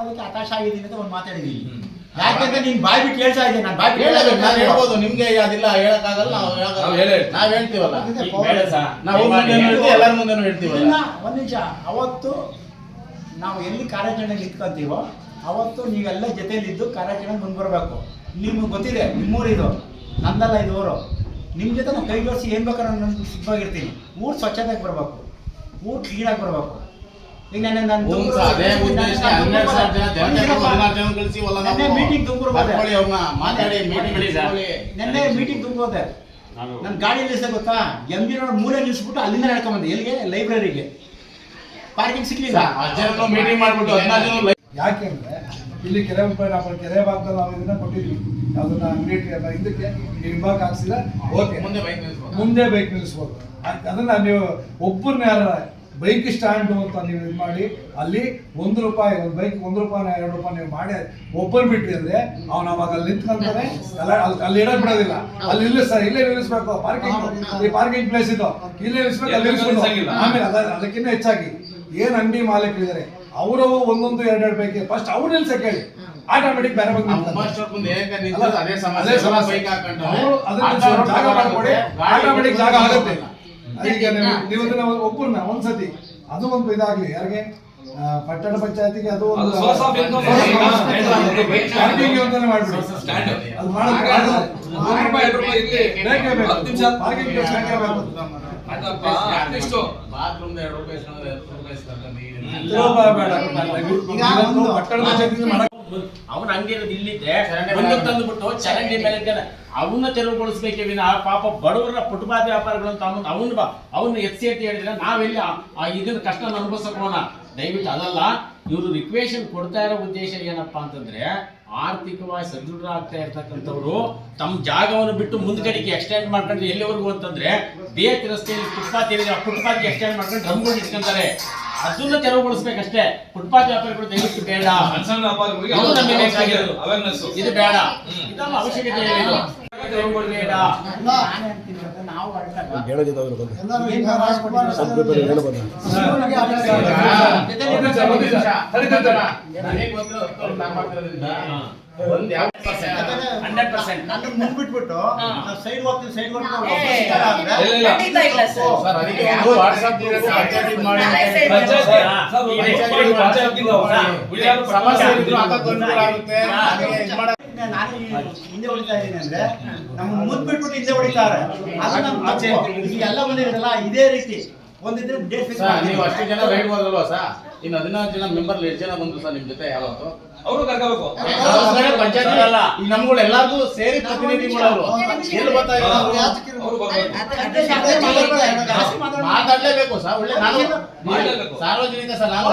ಅದಕ್ಕೆ ಹತಾಶ ಆಗಿದ್ದೀನಿ ಅಂತ ಒಂದು ಮಾತಾಡಿದೀನಿ. ಯಾಕೆಂದ್ರೆ ನೀನ್ ಬಾಯ್ ಬಿಟ್ಟು ಹೇಳ್ತಾ ಇದ್ದೀನಿ, ನಾನು ಬಾಯ್ ಬಿಟ್ಟು ನಾನು ಹೇಳ್ಬೋದು, ನಿಮ್ಗೆ ಅದಿಲ್ಲ ಹೇಳಕ್ಕಾಗಲ್ಲ. ನಾವ್ ಹೇಳ್ತೀವಲ್ಲ, ನಾವು ಎಲ್ಲರ ಮುಂದೆ ಹೇಳ್ತೀವಲ್ಲ. ಒಂದ್ ನಿಮಿಷ, ಅವತ್ತು ನಾವು ಎಲ್ಲಿ ಕಾರ್ಯಾಚರಣೆಗೆ ಇಟ್ಕೊಂತೀವೋ ಅವತ್ತು ನೀವೆಲ್ಲ ಜೊತೆಯಲ್ಲಿದ್ದು ಕಾರ್ಯಾಚರಣೆಗೆ ಮುಂದೆ ಬರಬೇಕು. ನಿಮ್ಗೆ ಗೊತ್ತಿದೆ ನಿಮ್ಮೂರಿದು, ನಂದಲ್ಲ ಇದು ಊರು. ನಿಮ್ಮ ಜೊತೆ ನಾವು ಕೈ ಜೋಡಿಸಿ ಏನು ಬೇಕಾದ್ರೆ ನಾನು ಸಿದ್ಧವಾಗಿರ್ತೀನಿ. ಊರು ಸ್ವಚ್ಛತೆಗೆ ಬರಬೇಕು, ಊರು ಕ್ಲೀನಾಗಿ ಬರಬೇಕು. ಈಗ ನೆನ್ನೆ ಮೀಟಿಂಗ್ ತುಂಬೋದೆ, ನನ್ನ ಗಾಡಿ ನಿಲ್ಲಿಸಿದೆ ಗೊತ್ತಾ, MG ರೋಡ್ ಮೂಲೆ ನಿಲ್ಲಿಸ್ಬಿಟ್ಟು ಅಲ್ಲಿಂದ ನಡ್ಕೊಂಬಂದೆ. ಎಲ್ಲಿಗೆ? ಲೈಬ್ರರಿಗೆ. ಪಾರ್ಕಿಂಗ್ ಸಿಗ್ಲಿಲ್ಲ, ಮೀಟಿಂಗ್ ಮಾಡ್ಬಿಟ್ಟು 15 ಜನ. ಯಾಕೆಂದ್ರೆ ಇಲ್ಲಿ ಕೆರೆ ಕೆರೆ ಭಾಗದಲ್ಲಿ ನಾವು ಇದನ್ನ ಕೊಟ್ಟಿದ್ವಿ, ಅದನ್ನ ಅಂಗಡಿ ಇದಕ್ಕೆ ಹಿಂಭಾಗ ಹಾಕ್ಸಿಲ್ಲ. ಓಕೆ, ಮುಂದೆ ಬೈಕ್ ನಿಲ್ಲಿಸ್ಬೋದು. ಅದನ್ನ ನೀವು ಒಬ್ಬರನ್ನ ಯಾರ ಬೈಕ್ ಸ್ಟ್ಯಾಂಡ್ ಅಂತ ನೀವು ಇದು ಮಾಡಿ ಅಲ್ಲಿ ₹1 ಒಂದು ಬೈಕ್ ₹1 ₹2 ನೀವು ಮಾಡಿ ಒಬ್ಬರು ಬಿಟ್ರಿ ಅಂದ್ರೆ ಅವ್ನು ಅವಾಗ ಅಲ್ಲಿ ನಿಂತ್ಕೊಂತಾನೆ, ಅಲ್ಲಿ ಇಡಕ್ ಬಿಡೋದಿಲ್ಲ. ಅಲ್ಲಿ ನಿಲ್ಲಿಸ್ತಾರೆ, ಇಲ್ಲೇ ನಿಲ್ಲಿಸ್ಬೇಕು. ಪಾರ್ಕಿಂಗ್, ಈ ಪಾರ್ಕಿಂಗ್ ಪ್ಲೇಸ್ ಇದು, ಇಲ್ಲೇ ನಿಲ್ಲಿಸ್ಬೇಕು, ಅಲ್ಲಿ ನಿಲ್ಲಿಸ್ಬೇಕು. ಆಮೇಲೆ ಅದಕ್ಕಿಂತ ಹೆಚ್ಚಾಗಿ ಏನ್ ಅಂಗಡಿ ಮಾಲೀಕರಿದ್ದಾರೆ ಅವರು ಒಂದೊಂದು 2 ಬೈಕ್ ಫಸ್ಟ್ ಅವ್ರು ನಿಲ್ಸಕ್ಕೆ ಹೇಳಿ, ಆಟೋಮೆಟಿಕ್ ಬೇರೆ ಬಗ್ಗೆ ಜಾಗ ಮಾಡ್ಕೊಡಿ, ಆಟೋಮೆಟಿಕ್ ಜಾಗ ಆಗುತ್ತೆ. ಈಗ ನೀವು ಒಬ್ಬರನ್ನ ಒಂದ್ಸತಿ ಅದು ಒಂದು ಇದಾಗ್ಲಿ, ಯಾರಿಗೆ ಪಟ್ಟಣ ಪಂಚಾಯತಿಗೆ ಅದು ಪಾರ್ಕಿಂಗ್ ಅಂತಾನೆ ಮಾಡ್ಬಿಡಿ. ಅದು ಅವನ ಅಂಗಡಿ ಇರೋದು ಇಲ್ಲಿದ್ದೆ ತಂದುಬಿಟ್ಟು ಚರಂಡಿ ಮೇಲೆ ಅವನ್ನ ತೆರವುಗೊಳಿಸ್ಬೇಕೇ ವಿನ ಪಾಪ ಬಡವರ ಫುಟ್ಪಾತ್ ವ್ಯಾಪಾರಗಳು ಅಂತ ಅವನ್ನ ಎತ್ತಿ ಅಂತ ಹೇಳಿದ್ರೆ ನಾವೆಲ್ಲಿ ಇದನ್ನ ಕಷ್ಟ ಅನುಭವಿಸೋಣ. ದಯವಿಟ್ಟು ಅದಲ್ಲ, ಇವರು ರಿಕ್ವೇಷನ್ ಕೊಡ್ತಾ ಇರೋ ಉದ್ದೇಶ ಏನಪ್ಪಾ ಅಂತಂದ್ರೆ ಆರ್ಥಿಕವಾಗಿ ಸದೃಢರಾಗ್ತಾ ಇರ್ತಕ್ಕಂಥವ್ರು ತಮ್ಮ ಜಾಗವನ್ನು ಬಿಟ್ಟು ಮುಂದ್ಗಡೆಗೆ ಎಕ್ಸ್ಟೆಂಡ್ ಮಾಡ್ಕೊಂಡ್ರೆ ಎಲ್ಲಿವರೆಗೂ ಅಂತಂದ್ರೆ ಬೇರೆ ರಸ್ತೆಯಲ್ಲಿ ಫುಟ್ಪಾತ್ ಏನಿದೆ ಆ ಫುಟ್ಪಾತ್ಗೆ ಎಕ್ಸ್ಟೆಂಡ್ ಮಾಡ್ಕೊಂಡು ಡ್ರಮ್ಗಳು ಇಟ್ಕೊಂತಾರೆ. ಅದನ್ನ ತೆರವುಗೊಳಿಸ್ಬೇಕಷ್ಟೇ. ಫುಟ್ಪಾತ್ ವ್ಯಾಪಾರಿಗಳು ದಯವಿಟ್ಟು ಬೇಡ, ಇದು ಬೇಡ, ಇದನ್ನ ಅವಶ್ಯಕತೆ ಏನಿಲ್ಲ. ನಾವು ಮುಂದ್ಬಿಟ್ಬಿಟ್ಟು ಸೈಡ್ ಹೋಗ್ತೀವಿ, ಸೈಡ್ ನಾನು ಹಿಂದೆ ಹೊಡಿತಾ ಇದ್ದೀನಿ ಅಂದ್ರೆ ನಮ್ಮ ಮುಂದ್ಬಿಟ್ಬಿಟ್ಟು ಹಿಂದೆ ಹೊಡಿತಾರೆ. ಎಲ್ಲ ಬಂದಿರಲ್ಲ ಇದೇ ರೀತಿ ಒಂದಿದ್ರೆ ಡೇಟ್ ಫಿಕ್ಸ್ ಮಾಡಿ. ನೀವು ಅಷ್ಟು ಜನ ರೈಡ್ ಹೋದಲ್ವಾ ಸರ್? ಇನ್ನು 16 ಜನ ಮೆಂಬರ್ 8 ಜನ ಬಂದ್ರು ಸರ್ ನಿಮ್ ಜೊತೆ. ಯಾವತ್ತು ಅವರು ಕರ್ಕೋಬೇಕು ಪಂಚಾಯತ್ ಅಲ್ಲ, ಈಗ ನಮ್ಗಳು ಎಲ್ಲಾರ್ಗೂ ಸೇರಿ ಪ್ರತಿನಿಧಿಗಳು ಎಲ್ಲಿ ಬರ್ತಾ ಮಾತಾಡ್ಲೇಬೇಕು ಸರ್. ಒಳ್ಳೆ ಸಾರ್ವಜನಿಕ ಸರ್, ನಾನು